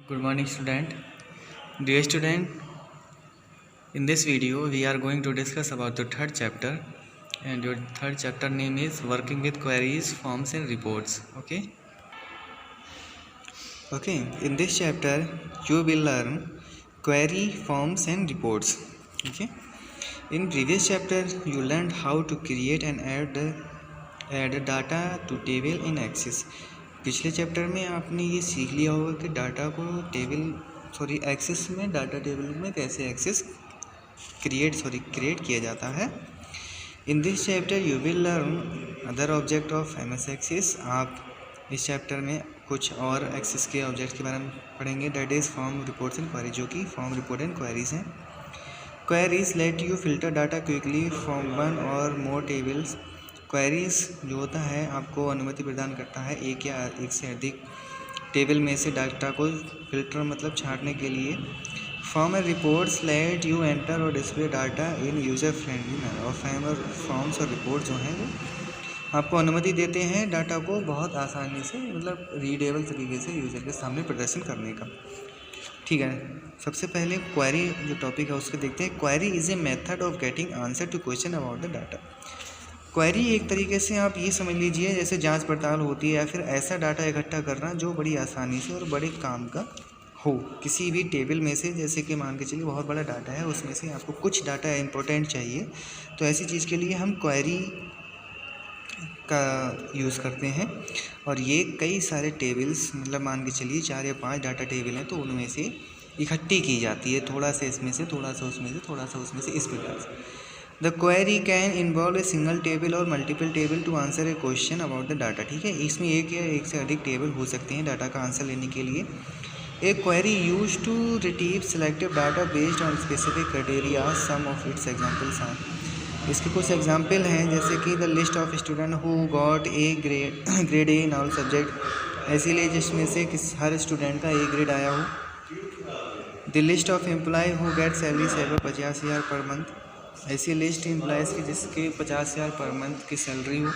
Good morning, student. Dear student, in this video we are going to discuss about the third chapter, and your third chapter name is working with queries, forms and reports. Okay, in this chapter you will learn query, forms and reports. Okay, in previous chapter you learned how to create and add data to table in Access. पिछले chapter में आपने ये सीख लिया होगा कि data को access में डाटा टेबल में कैसे एक्सेस क्रिएट किया जाता है। In this chapter you will learn other object of MS access. आप इस चैप्टर में कुछ और एक्सेस के ऑब्जेक्ट के बारे में पढ़ेंगे, that is form, reports and query, जो कि फॉर्म, रिपोर्ट एंड क्वेरीज हैं। Queries let you filter data quickly from one और मोर टेबल्स। क्वेरीज जो होता है आपको अनुमति प्रदान करता है एक या एक से अधिक टेबल में से डाटा को फिल्टर मतलब छांटने के लिए। Form and reports let you enter और display data in user friendly manner. और फॉर्म्स और रिपोर्ट जो हैं वो आपको अनुमति देते हैं डाटा को बहुत आसानी से मतलब रीडेबल तरीके से यूज़र के सामने प्रदर्शन करने का। ठीक है, सबसे पहले क्वेरी जो टॉपिक है उसको देखते हैं। Query is a method of getting answer to question about the data. Query एक तरीके से आप ये समझ लीजिए जैसे जांच पड़ताल होती है या फिर ऐसा डाटा इकट्ठा करना जो बड़ी आसानी से और बड़े काम का हो किसी भी टेबल में से। जैसे कि मान के चलिए बहुत बड़ा डाटा है, उसमें से आपको कुछ डाटा इम्पोर्टेंट चाहिए, तो ऐसी चीज़ के लिए हम क्वेरी का यूज़ करते हैं। और ये कई सारे टेबल्स मतलब मान के चलिए 4 या 5 डाटा टेबल हैं, तो उनमें से इकट्ठी की जाती है, थोड़ा सा इसमें से, थोड़ा सा उसमें से, थोड़ा सा उसमें से, इस प्रकार से। The query can involve a single table और multiple table to answer a question about the data. ठीक है, इसमें एक या एक से अधिक टेबल हो सकते हैं डाटा का आंसर लेने के लिए। A query use to retrieve selective data based on specific criteria, some of its examples are. इसके कुछ एग्जाम्पल हैं जैसे कि the list of student who got a grade A in all subject, ऐसी लिस्ट जिसमें से हर स्टूडेंट का ए ग्रेड आया हो। The list of employee who get salary से 50,000 पर मंथ, ऐसी लिस्ट एम्प्लॉयज़ की जिसके 50,000 पर मंथ की सैलरी हो।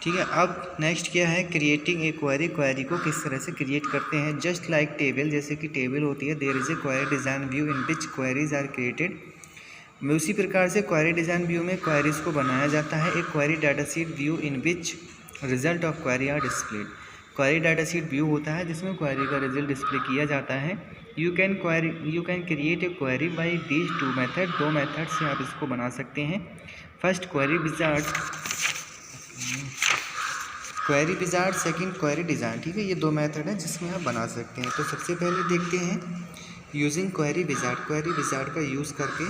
ठीक है, अब नेक्स्ट क्या है, क्रिएटिंग ए क्वेरी। क्वेरी को किस तरह से क्रिएट करते हैं। जस्ट लाइक टेबल, जैसे कि टेबल होती है, there is a query design view in which queries are created. उसी प्रकार से क्वेरी डिज़ाइन व्यू में क्वेरीज को बनाया जाता है। एक query data sheet view in which result of query are displayed. Query data sheet view होता है जिसमें क्वेरी का रिजल्ट डिस्प्ले किया जाता है। You can create a query by these 2 method. 2 method से आप इसको बना सकते हैं। First query wizard, second query design. ठीक है, ये 2 मेथड हैं जिसमें आप बना सकते हैं। तो सबसे पहले देखते हैं using query wizard. Query wizard का यूज़ करके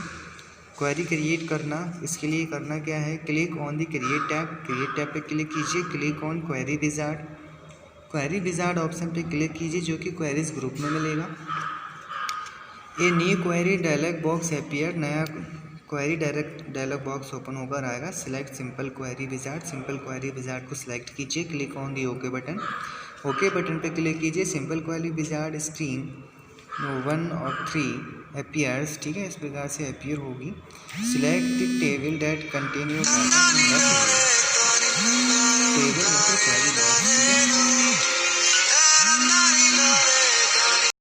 क्वेरी क्रिएट करना। इसके लिए करना क्या है, click on the create tab पे क्लिक कीजिए, click on query wizard. Query wizard option पे क्लिक कीजिए जो कि क्वेरीज ग्रुप में मिलेगा। A new query dialog box appear, नया क्वेरी डायलॉग बॉक्स ओपन होकर आएगा। Select simple query wizard, simple query wizard को सिलेक्ट कीजिए, click on the okay button. Okay button पे क्लिक कीजिए। सिंपल क्वेरी विजार्ड स्क्रीन 1 और 3 अपीयर्स। ठीक है, इस प्रकार से अपीयर होगी। Select the table that contain your data in the table मतलब क्वेरी बॉक्स।